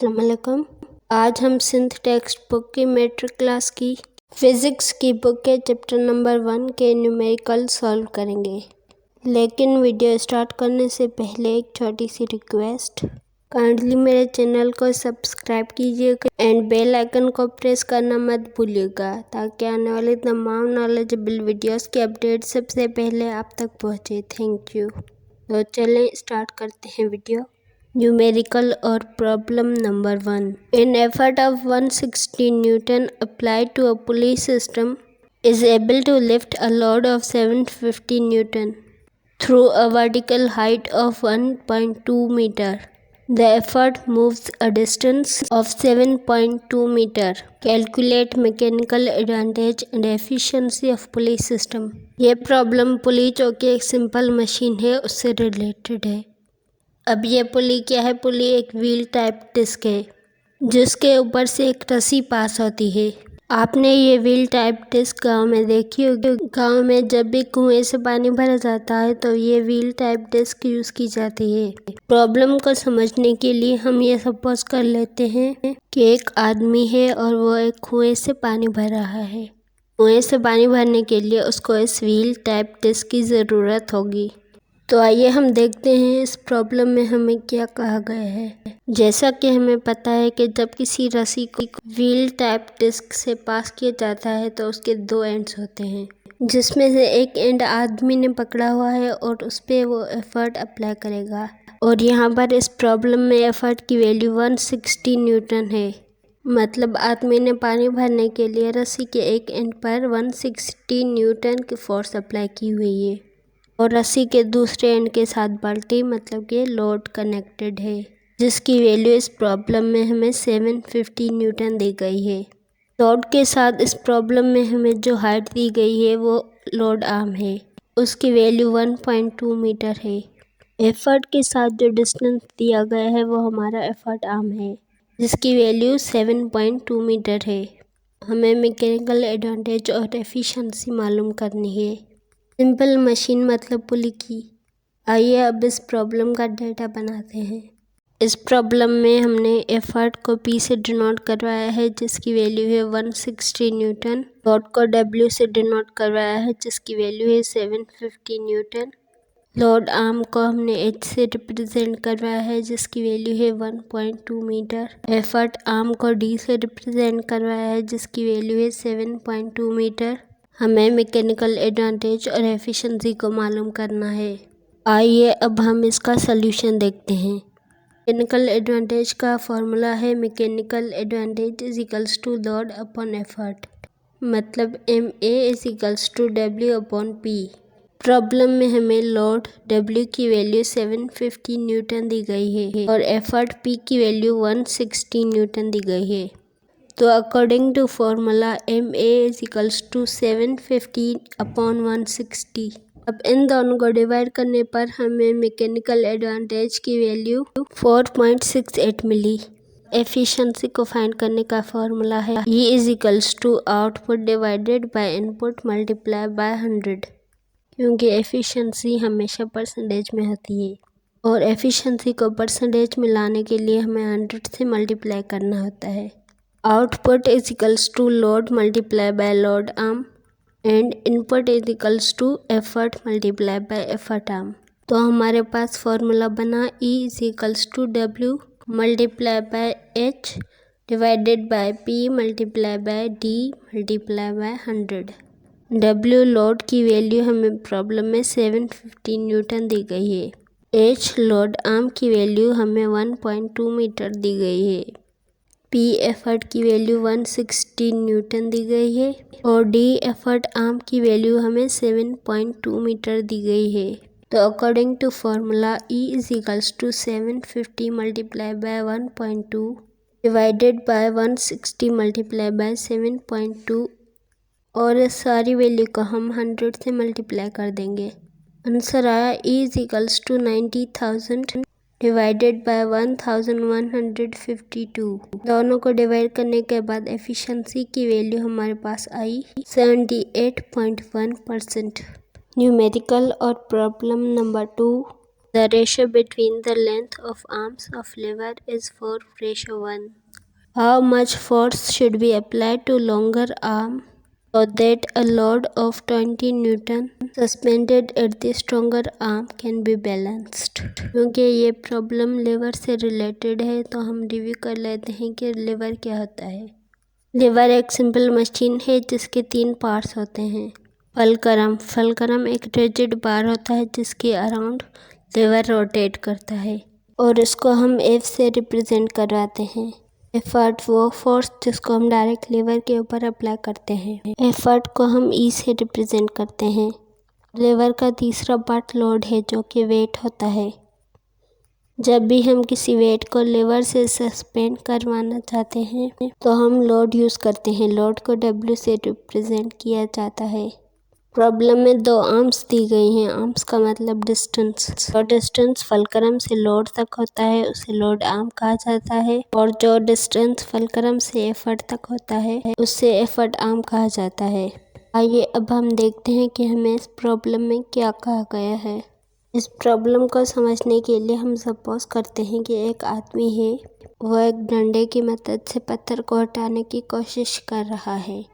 अस्सलामुअलैकुम। आज हम सिंथ टेक्स्ट बुक की मैट्रिक क्लास की फिज़िक्स की बुक के चैप्टर नंबर 1 के न्यूमेरिकल सॉल्व करेंगे। लेकिन वीडियो स्टार्ट करने से पहले एक छोटी सी रिक्वेस्ट, काइंडली मेरे चैनल को सब्सक्राइब कीजिएगा एंड बेल आइकन को प्रेस करना मत भूलिएगा ताकि आने वाली तमाम नॉलेजेबल वीडियोस की अपडेट सबसे पहले आप तक पहुँचे। Thank you. तो चलें स्टार्ट करते हैं video. Numerical or problem number 1. An effort of 160 Newton applied to a pulley system is able to lift a load of 750 Newton through a vertical height of 1.2 meter. The effort moves a distance of 7.2 meter. Calculate mechanical advantage and efficiency of pulley system. ये problem पुली जो कि एक simple machine है उससे related है। अब ये पुली क्या है? पुली एक व्हील टाइप डिस्क है जिसके ऊपर से एक रस्सी पास होती है। आपने ये व्हील टाइप डिस्क गांव में देखी होगी। गांव में जब भी कुएं से पानी भरा जाता है तो ये व्हील टाइप डिस्क यूज़ की जाती है। प्रॉब्लम को समझने के लिए हम ये सपोज कर लेते हैं कि एक आदमी है और वो एक कुएं से पानी भर रहा है। कुएं से पानी भरने के लिए उसको इस व्हील टाइप डिस्क की ज़रूरत होगी। तो आइए हम देखते हैं इस प्रॉब्लम में हमें क्या कहा गया है। जैसा कि हमें पता है कि जब किसी रस्सी को व्हील टाइप डिस्क से पास किया जाता है तो उसके दो एंड्स होते हैं, जिसमें से एक एंड आदमी ने पकड़ा हुआ है और उस पर वो एफर्ट अप्लाई करेगा। और यहाँ पर इस प्रॉब्लम में एफर्ट की वैल्यू 160 न्यूटन है। मतलब आदमी ने पानी भरने के लिए रस्सी के एक एंड पर 160 न्यूटन की फोर्स अप्लाई की हुई है और रस्सी के दूसरे एंड के साथ बाल्टी मतलब कि लोड कनेक्टेड है, जिसकी वैल्यू इस प्रॉब्लम में हमें 750 न्यूटन दी गई है। लोड के साथ इस प्रॉब्लम में हमें जो हाइट दी गई है वो लोड आर्म है, उसकी वैल्यू 1.2 मीटर है। एफर्ट के साथ जो डिस्टेंस दिया गया है वो हमारा एफर्ट आर्म है, जिसकी वैल्यू 7.2 मीटर है। हमें मैकेनिकल एडवांटेज और एफिशिएंसी मालूम करनी है। सिंपल मशीन मतलब पुली की। आइए अब इस प्रॉब्लम का डेटा बनाते हैं। इस प्रॉब्लम में हमने एफर्ट को पी से डिनोट करवाया है जिसकी वैल्यू है 160 न्यूटन। लोड को डब्ल्यू से डिनोट करवाया है जिसकी वैल्यू है 750 न्यूटन। लोड आर्म को हमने एच से रिप्रेजेंट करवाया है जिसकी वैल्यू है 1.2 मीटर। एफर्ट आर्म को डी से रिप्रेजेंट करवाया है जिसकी वैल्यू है 7.2 मीटर। हमें मैकेनिकल एडवांटेज और एफिशिएंसी को मालूम करना है। आइए अब हम इसका सल्यूशन देखते हैं। मैकेनिकल एडवांटेज का फॉर्मूला है mechanical advantage is equals to load upon effort, मतलब MA is equals to W upon P। Problem में हमें लोड W की वैल्यू 750 न्यूटन दी गई है और एफर्ट P की वैल्यू 160 न्यूटन दी गई है। तो according to formula MA is equals to 750 upon 160। अब इन दोनों को डिवाइड करने पर हमें मैकेनिकल एडवांटेज की वैल्यू 4.68 मिली। एफिशिएंसी को फाइंड करने का फॉर्मूला है E is equals to output divided by input multiply by 100, क्योंकि एफिशिएंसी हमेशा परसेंटेज में होती है और एफिशिएंसी को परसेंटेज में लाने के लिए हमें 100 से मल्टीप्लाई करना होता है। Output is equals to load multiply by load arm and input is equals to effort multiply by effort arm. तो हमारे पास फॉर्मूला बना E is equals to W multiply by H divided by P multiply by D multiply by 100। W load की value हमें problem में 750 newton दी गई है। H लोड आर्म की वैल्यू हमें 1.2 मीटर दी गई है। P एफर्ट की वैल्यू 160 न्यूटन दी गई है और D एफर्ट आर्म की वैल्यू हमें 7.2 मीटर दी गई है। तो according to formula E is equals to 750 multiply by 1.2 divided by 160 multiply by 7.2 और इस सारी वैल्यू को हम 100 से मल्टीप्लाई कर देंगे। आंसर आया E is equals to 90,000 divided by 1152। दोनों को डिवाइड करने के बाद एफिशिएंसी की वैल्यू हमारे पास आई 78.1%। न्यूमेरिकल और problem number 2। The ratio between the length of arms of lever is 4:1. How much force should be applied to longer arm so that a load of 20 Newton suspended at the stronger arm can be balanced? क्योंकि ये problem लेवर से related है तो हम review कर लेते हैं कि लेवर क्या होता है। लेवर एक सिंपल मशीन है जिसके 3 पार्ट्स होते हैं। फलक्रम एक रिजिड बार होता है जिसके अराउंड लेवर रोटेट करता है और इसको हम F से रिप्रेजेंट करवाते हैं। एफर्ट वो फोर्स जिसको हम डायरेक्ट लेवर के ऊपर अप्लाई करते हैं। एफर्ट को हम E से रिप्रेजेंट करते हैं। लेवर का तीसरा पार्ट लोड है जो कि वेट होता है। जब भी हम किसी वेट को लेवर से सस्पेंड करवाना चाहते हैं तो हम लोड यूज़ करते हैं। लोड को W से रिप्रेजेंट किया जाता है। प्रॉब्लम में 2 आर्म्स दी गई हैं। आर्म्स का मतलब डिस्टेंस। जो डिस्टेंस फलक्रम से लोड तक होता है उसे लोड आर्म कहा जाता है और जो डिस्टेंस फलक्रम से एफर्ट तक होता है उसे एफर्ट आर्म कहा जाता है। आइए अब हम देखते हैं कि हमें इस प्रॉब्लम में क्या कहा गया है। इस प्रॉब्लम को समझने के लिए हम सपोज करते हैं कि एक आदमी है, वो एक डंडे की मदद से पत्थर को हटाने की कोशिश कर रहा है,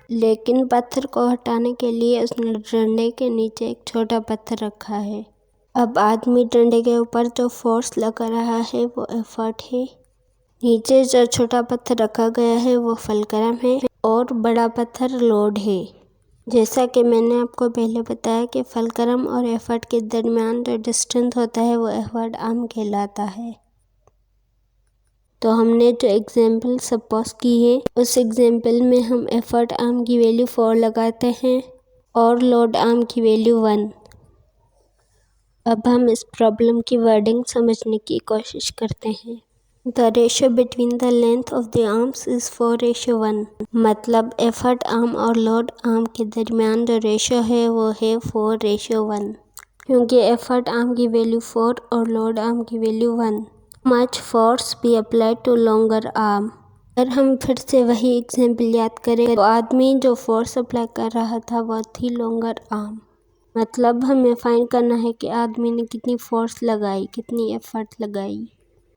लेकिन पत्थर को हटाने के लिए उसने डंडे के नीचे एक छोटा पत्थर रखा है। अब आदमी डंडे के ऊपर जो फोर्स लगा रहा है वो एफर्ट है। नीचे जो छोटा पत्थर रखा गया है वो फलक्रम है और बड़ा पत्थर लोड है। जैसा कि मैंने आपको पहले बताया कि फलक्रम और एफर्ट के दरमियान जो डिस्टेंस होता है वो एफर्ट आर्म कहलाता है। तो हमने जो एग्जाम्पल सपोज की है उस एग्जाम्पल में हम एफर्ट आर्म की वैल्यू 4 लगाते हैं और लोड आर्म की वैल्यू 1। अब हम इस प्रॉब्लम की वर्डिंग समझने की कोशिश करते हैं। The ratio between the length of the arms is 4:1। मतलब एफर्ट आर्म और लोड आर्म के दरमियान जो रेशियो है वो है 4:1। क्योंकि एफर्ट आर्म की वैल्यू 4 और लोड आर्म की value 1। Much force be applied to longer arm. अगर हम फिर से वही एग्जाम्पल याद करें तो आदमी जो फोर्स अप्लाई कर रहा था वो थी लॉन्गर आर्म। मतलब हमें फाइंड करना है कि आदमी ने कितनी फोर्स लगाई, कितनी एफर्ट लगाई।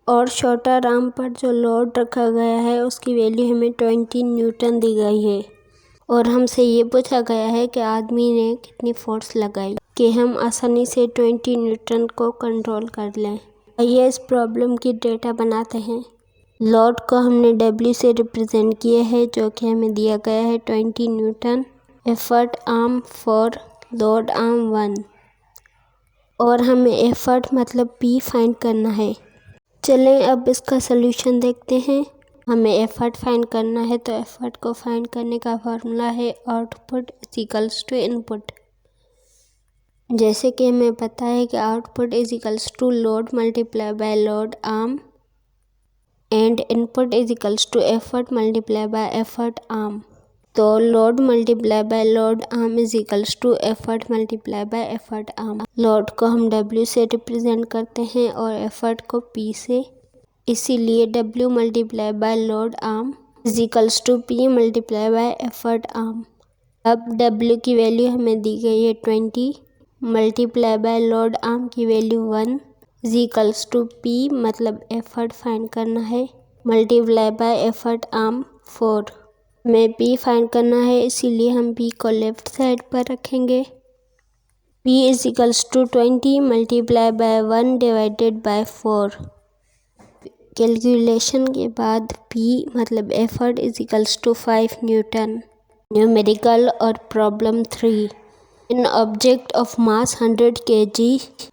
और शॉर्टर आर्म पर जो लोड रखा गया है उसकी वैल्यू हमें 20 न्यूटन दी गई है और हमसे ये पूछा गया है कि आदमी ने कितनी फोर्स लगाई कि हम आसानी से 20 न्यूटन को कंट्रोल कर लें। आइए इस प्रॉब्लम की डेटा बनाते हैं। लोड को हमने W से रिप्रेजेंट किया है जो कि हमें दिया गया है 20 Newton. Effort arm 4, load arm 1 और हमें एफर्ट मतलब P फाइंड करना है। चलें अब इसका सलूशन देखते हैं। हमें एफर्ट फाइंड करना है तो एफर्ट को फाइंड करने का फार्मूला है output is equals to input. जैसे कि हमें पता है कि output is equals to load multiply by load arm and input is equals to effort multiply by effort arm. तो load multiply by load arm is equals to effort multiply by effort arm. Load को हम W से represent करते हैं और effort को P से, इसीलिए W multiply by load arm is equals to P multiply by effort arm. अब W की वैल्यू हमें दी गई है 20 मल्टीप्लाई बाय लोड आर्म की value 1 is equals to P मतलब एफर्ट फाइंड करना है मल्टीप्लाई बाय एफर्ट आर्म 4। हमें P फाइंड करना है इसीलिए हम P को लेफ्ट साइड पर रखेंगे। P is equals to 20 multiply by 1 divided by 4। Calculation के बाद P मतलब effort is equals to 5 newton. Numerical और problem 3। An object of mass 100 kg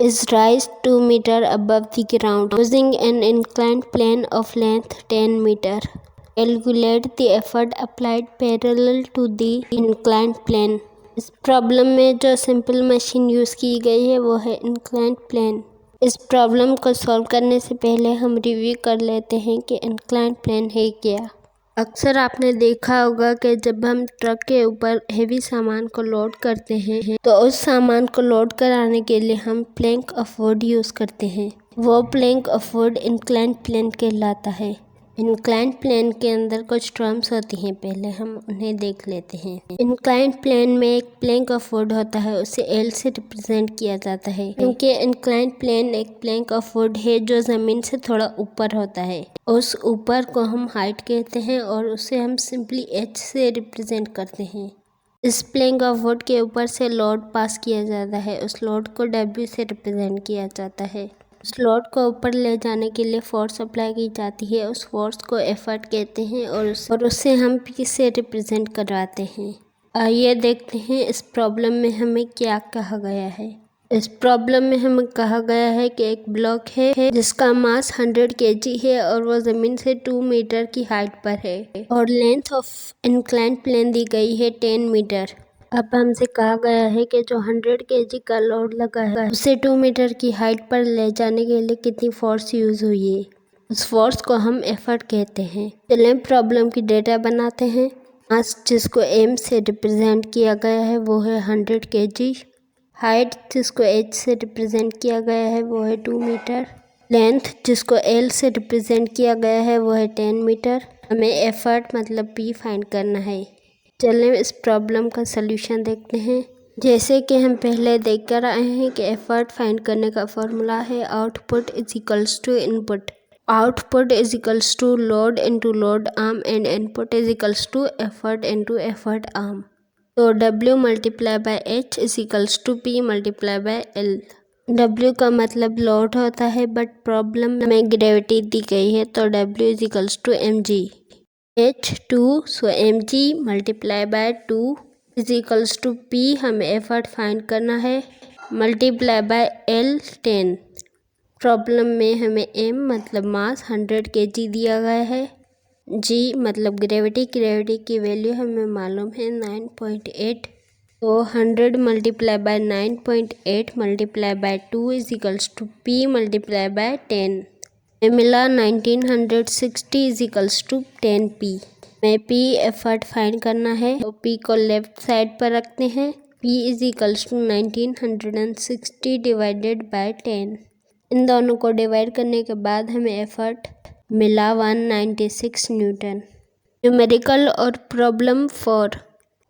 is raised 2 meters above the ground using an inclined plane of length 10 meters. Calculate the effort applied parallel to the inclined plane. इस problem में जो simple machine use की गई है वो है inclined plane. इस problem को सॉल्व करने से पहले हम रिव्यू कर लेते हैं कि इंक्लाइंड प्लेन है क्या। अक्सर आपने देखा होगा कि जब हम ट्रक के ऊपर हेवी सामान को लोड करते हैं तो उस सामान को लोड कराने के लिए हम प्लैंक ऑफ वुड यूज़ करते हैं। वो plank of wood inclined plane कहलाता है। इंक्लाइंड प्लेन के अंदर कुछ टर्म्स होती हैं, पहले हम उन्हें देख लेते हैं। इंक्लाइंड प्लेन में एक प्लैंक ऑफ वुड होता है, उसे एल से रिप्रेजेंट किया जाता है क्योंकि इंक्लाइंड प्लेन एक प्लैंक ऑफ वुड है जो ज़मीन से थोड़ा ऊपर होता है। उस ऊपर को हम हाइट कहते हैं और उसे हम सिंपली एच से रिप्रेजेंट करते हैं। इस प्लैंक ऑफ वुड के ऊपर से लोड पास किया जाता है, उस लोड को डब्ल्यू से रिप्रेजेंट किया जाता है। उस लोड को ऊपर ले जाने के लिए फोर्स अप्लाई की जाती है, उस फोर्स को एफर्ट कहते हैं और उसे हम पी से रिप्रेजेंट करवाते हैं। आइए देखते हैं इस प्रॉब्लम में हमें क्या कहा गया है। इस प्रॉब्लम में हमें कहा गया है कि एक ब्लॉक है जिसका मास 100 kg है और वो ज़मीन से 2 मीटर की हाइट पर है और लेंथ ऑफ इंक्लाइंड प्लेन दी गई है 10 मीटर। अब हमसे कहा गया है कि जो 100 kg का लोड लगा है उसे 2 मीटर की हाइट पर ले जाने के लिए कितनी फोर्स यूज़ हुई है। उस फोर्स को हम एफर्ट कहते हैं। चलिए प्रॉब्लम की डेटा बनाते हैं। मास जिसको एम से रिप्रेजेंट किया गया है वो है 100 kg। हाइट जिसको एच से रिप्रेजेंट किया गया है वो है 2 मीटर। लेंथ जिसको एल से रिप्रेजेंट किया गया है वो है 10 मीटर। हमें एफर्ट मतलब पी फाइंड करना है। चलिए इस प्रॉब्लम का सलूशन देखते हैं। जैसे कि हम पहले देख कर आए हैं कि एफर्ट फाइंड करने का फॉर्मूला है output is equals to input. Output is equals to load into load arm and input is equals to effort into effort arm. तो W multiply by H is equals to P multiply by L। W का मतलब load होता है but problem में gravity दी गई है तो W is equals to mg। H2 so mg multiply by 2 is equals to P, हमें एफर्ट फाइंड करना है, मल्टीप्लाई बाय L 10। प्रॉब्लम में हमें m मतलब मास 100 kg दिया गया है, g मतलब ग्रेविटी की वैल्यू हमें मालूम है 9.8। तो 100 multiply by 9.8 multiply by 2 is equals to P multiply by 10। मिला 1960 इज इक्वल्स टू 10p। में p एफर्ट फाइंड करना है तो p को लेफ्ट साइड पर रखते हैं। p is equals to 1960 divided by 10। इन दोनों को डिवाइड करने के बाद हमें एफर्ट मिला 196 न्यूटन। न्यूमेरिकल और problem for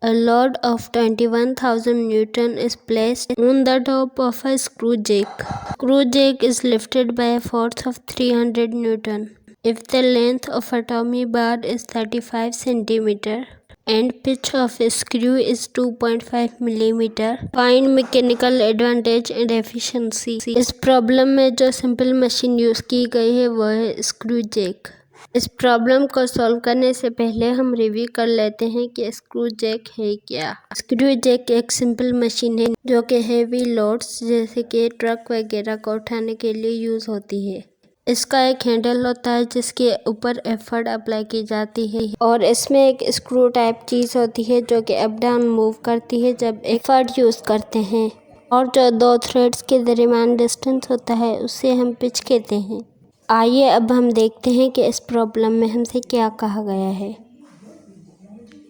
A load of 21,000 Newton is placed on the top of a screw jack. Screw jack is lifted by a force of 300 Newton. If the length of a tommy bar is 35 centimeter and pitch of a screw is 2.5 millimeter, find mechanical advantage and efficiency. इस problem में जो simple machine use की गई है वो है screw Jack. इस problem को सॉल्व करने से पहले हम रिव्यू कर लेते हैं कि स्क्रू जैक है क्या। स्क्रू जैक एक सिंपल मशीन है जो कि हेवी लोड्स जैसे कि ट्रक वगैरह को उठाने के लिए यूज़ होती है। इसका एक हैंडल होता है जिसके ऊपर एफर्ट अप्लाई की जाती है और इसमें एक स्क्रू टाइप चीज़ होती है जो कि अप डाउन मूव करती है जब एफर्ट यूज़ करते हैं, और जो दो थ्रेड्स के दरमियान डिस्टेंस होता है उसे हम पिच कहते हैं। आइए अब हम देखते हैं कि इस प्रॉब्लम में हमसे क्या कहा गया है।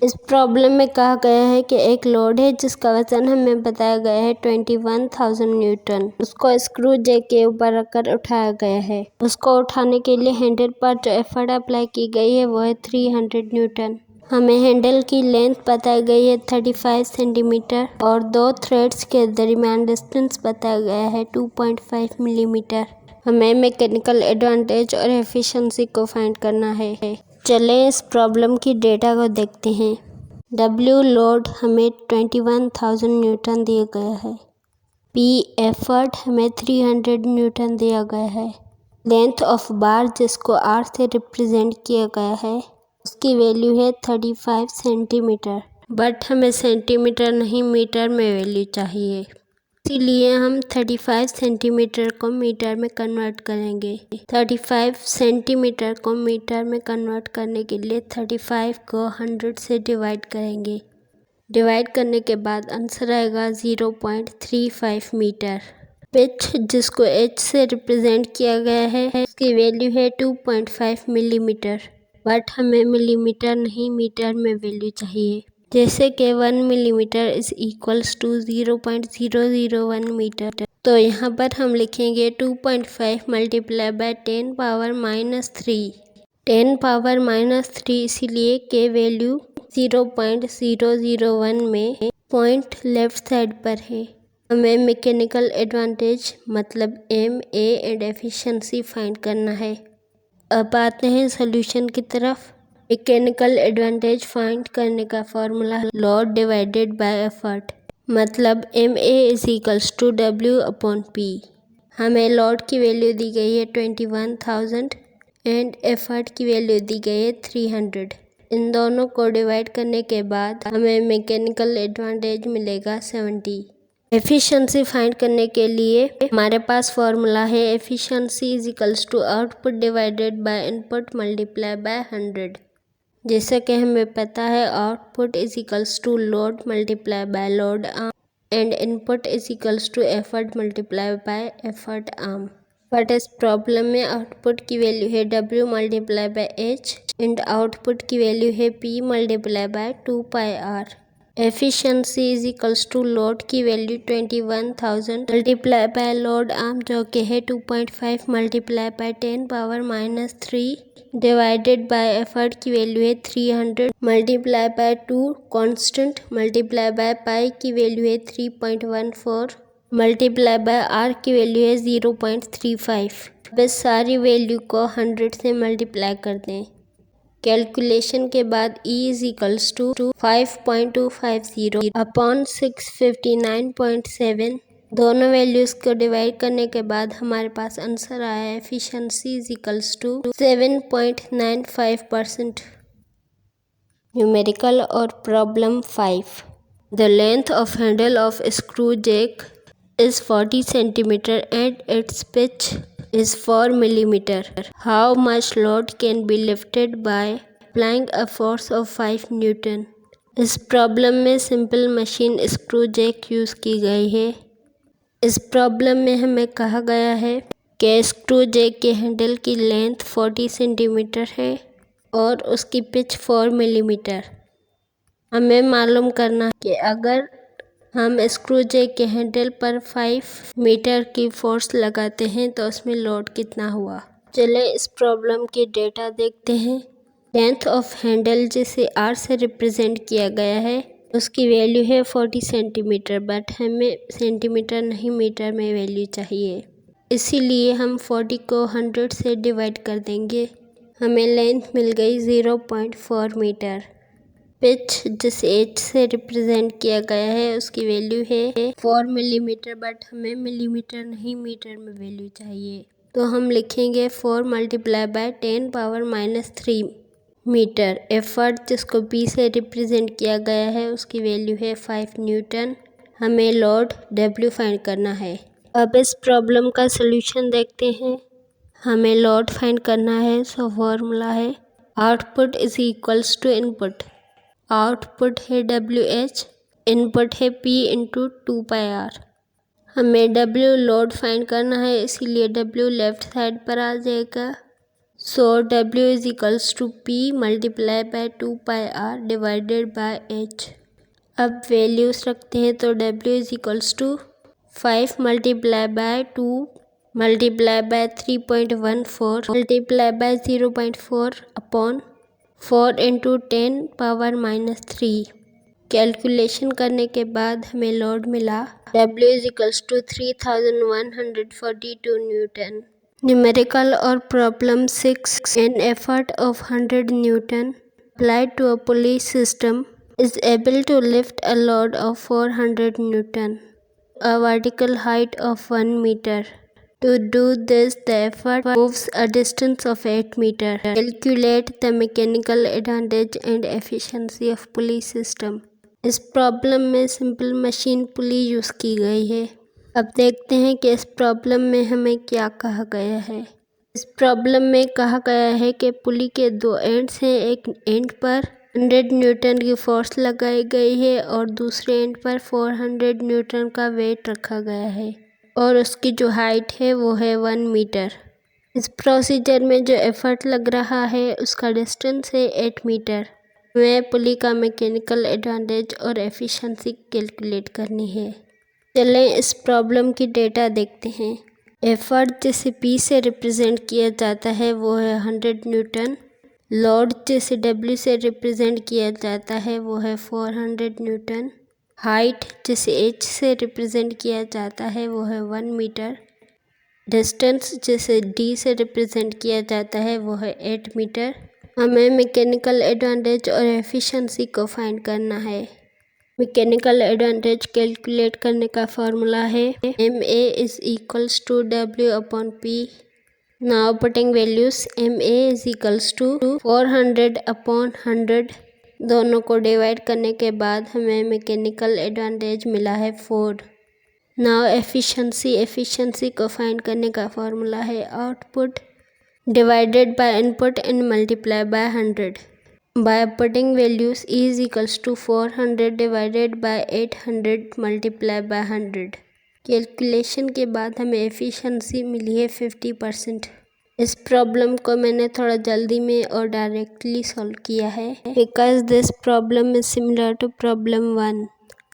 इस प्रॉब्लम में कहा गया है कि एक लोड है जिसका वजन हमें बताया गया है 21,000 न्यूटन। उसको स्क्रू जैक के ऊपर रखकर उठाया गया है। उसको उठाने के लिए हैंडल पर जो एफर्ट अप्लाई की गई है वो है 300 न्यूटन। हमें हैंडल की लेंथ बताई गई है 35 सेंटीमीटर और दो थ्रेड्स के दरमियान डिस्टेंस बताया गया है 2.5 मिलीमीटर। हमें मैकेनिकल एडवांटेज और एफिशिएंसी को फाइंड करना है। चलें इस प्रॉब्लम की डेटा को देखते हैं। W लोड हमें 21,000 न्यूटन दिया गया है। P एफर्ट हमें 300 न्यूटन दिया गया है। लेंथ ऑफ बार जिसको R से रिप्रेजेंट किया गया है उसकी वैल्यू है 35 सेंटीमीटर, बट हमें सेंटीमीटर नहीं मीटर में वैल्यू चाहिए, इसीलिए हम 35 सेंटीमीटर को मीटर में कन्वर्ट करेंगे। 35 सेंटीमीटर को मीटर में कन्वर्ट करने के लिए 35 को 100 से डिवाइड करेंगे। डिवाइड करने के बाद आंसर आएगा 0.35 मीटर। पिच जिसको H से रिप्रेजेंट किया गया है उसकी वैल्यू है 2.5 मिलीमीटर, बट हमें मिलीमीटर नहीं मीटर में वैल्यू चाहिए। जैसे कि 1 millimetre is equals to 0.001 metre, तो यहाँ पर हम लिखेंगे 2.5 मल्टीप्लाई बाय 10 पावर -3। 10⁻³ इसीलिए के वैल्यू 0.001 में पॉइंट लेफ्ट साइड पर है। हमें मैकेनिकल एडवांटेज मतलब MA एंड एफिशिएंसी फाइंड करना है। अब आते हैं सॉल्यूशन की तरफ। मैकेनिकल एडवांटेज फाइंड करने का फॉर्मूला है लोड डिवाइडेड बाय एफर्ट, मतलब MA = W/P। हमें लोड की वैल्यू दी गई है 21,000 एंड एफर्ट की वैल्यू दी गई है 300। इन दोनों को डिवाइड करने के बाद हमें मैकेनिकल एडवांटेज मिलेगा 70। एफिशिएंसी फाइंड करने के लिए हमारे पास फॉर्मूला है efficiency = output divided by input multiply by 100। जैसा कि हमें पता है output = load multiply by load arm and input = effort multiply by effort arm. But इस प्रॉब्लम में आउटपुट की वैल्यू है W multiply by H and output की वैल्यू है P multiply by 2πr। Efficiency = load की value 21,000 multiply by load arm जो कि है 2.5 multiply by 10⁻³ divided by effort की वैल्यू है 300 multiply by 2 constant multiply by pi की वैल्यू है 3.14 मल्टीप्लाई बाय आर की वैल्यू है 0.35। बस सारी वैल्यू को 100 से मल्टीप्लाई कर दें। कैलकुलेशन के बाद E = 5.250 अपॉन 659.7। दोनों वैल्यूज़ को डिवाइड करने के बाद हमारे पास आंसर आया एफिशिएंसी = 7.95%। न्यूमेरिकल और problem 5। The length of handle of screw jack is 40 cm and its pitch is 4 mm. How much load can be lifted by applying a force of 5 Newton? इस problem में simple machine screw jack use की गई है। इस problem में हमें कहा गया है कि स्क्रू जैक के हैंडल की लेंथ 40 सेंटीमीटर है और उसकी पिच 4 मिलीमीटर। हमें मालूम करना है कि अगर हम स्क्रू जैक के हैंडल पर 5 मीटर की फोर्स लगाते हैं तो उसमें लोड कितना हुआ। चले इस प्रॉब्लम की डेटा देखते हैं। लेंथ ऑफ हैंडल जिसे R से रिप्रेजेंट किया गया है उसकी वैल्यू है 40 सेंटीमीटर, बट हमें सेंटीमीटर नहीं मीटर में वैल्यू चाहिए, इसीलिए हम 40 को 100 से डिवाइड कर देंगे। हमें लेंथ मिल गई 0.4 मीटर। पिच जिसे H से रिप्रेजेंट किया गया है उसकी वैल्यू है 4 मिलीमीटर, बट हमें मिलीमीटर नहीं मीटर में वैल्यू चाहिए, तो हम लिखेंगे 4 मल्टीप्लाई बाय 10⁻³ मीटर। एफर्ट जिसको P से रिप्रेजेंट किया गया है उसकी वैल्यू है 5 न्यूटन। हमें लोड W फाइंड करना है। अब इस प्रॉब्लम का सलूशन देखते हैं। हमें लोड फाइंड करना है, सो फॉर्मूला है आउटपुट = इनपुट। आउटपुट है WH, इनपुट है P × 2πr। हमें W लोड फाइंड करना है, इसीलिए W लेफ्ट साइड पर आ जाएगा। सो W = P multiply by 2πr divided by H। अब वैल्यूज़ रखते हैं तो W = 5 multiply by 2 multiply by 3.14 multiply by 0.4 upon 4 × 10⁻³ calculation करने के बाद हमें लोड मिला W = 3142 न्यूटन। न्यूमेरिकल और problem 6। An effort of 100 Newton applied to a pulley system is able to lift a load of 400 Newton, a vertical height of 1 meter. To do this, the effort moves a distance of 8 meter. Calculate the mechanical advantage and efficiency of pulley system. इस problem में simple machine पुली use की गई है। अब देखते हैं कि इस प्रॉब्लम में हमें क्या कहा गया है। इस प्रॉब्लम में कहा गया है कि पुली के 2 एंड्स हैं। एक एंड पर 100 न्यूटन की फोर्स लगाई गई है और दूसरे एंड पर 400 न्यूटन का वेट रखा गया है और उसकी जो हाइट है वो है 1 मीटर। इस प्रोसीजर में जो एफर्ट लग रहा है उसका डिस्टेंस है 8 मीटर। हमें पुली का मैकेनिकल एडवांटेज और एफिशिएंसी कैलकुलेट करनी है। चलें इस प्रॉब्लम की डेटा देखते हैं। एफर्ट जिसे P से रिप्रेजेंट किया जाता है वो है 100 न्यूटन लोड जिसे W से रिप्रेजेंट किया जाता है वो है 400 न्यूटन। हाइट जिसे H से रिप्रेजेंट किया जाता है वो है 1 मीटर। डिस्टेंस जिसे D से रिप्रेजेंट किया जाता है वो है 8 मीटर। हमें मैकेनिकल एडवांटेज और एफिशिएंसी को फाइंड करना है। मैकेनिकल एडवांटेज कैलकुलेट करने का फॉर्मूला है MA is equals to W/P। Now putting values MA is equals to 400/100। दोनों को डिवाइड करने के बाद हमें मैकेनिकल एडवांटेज मिला है 4। नाउ एफिशिएंसी को फाइंड करने का फॉर्मूला है output divided by input and multiply by 100। By putting values E is equals to 400 divided by 800 multiply by 100। Calculation के बाद हमें एफिशिएंसी मिली है 50%। इस प्रॉब्लम को मैंने थोड़ा जल्दी में और डायरेक्टली सॉल्व किया है because this problem is similar to problem 1।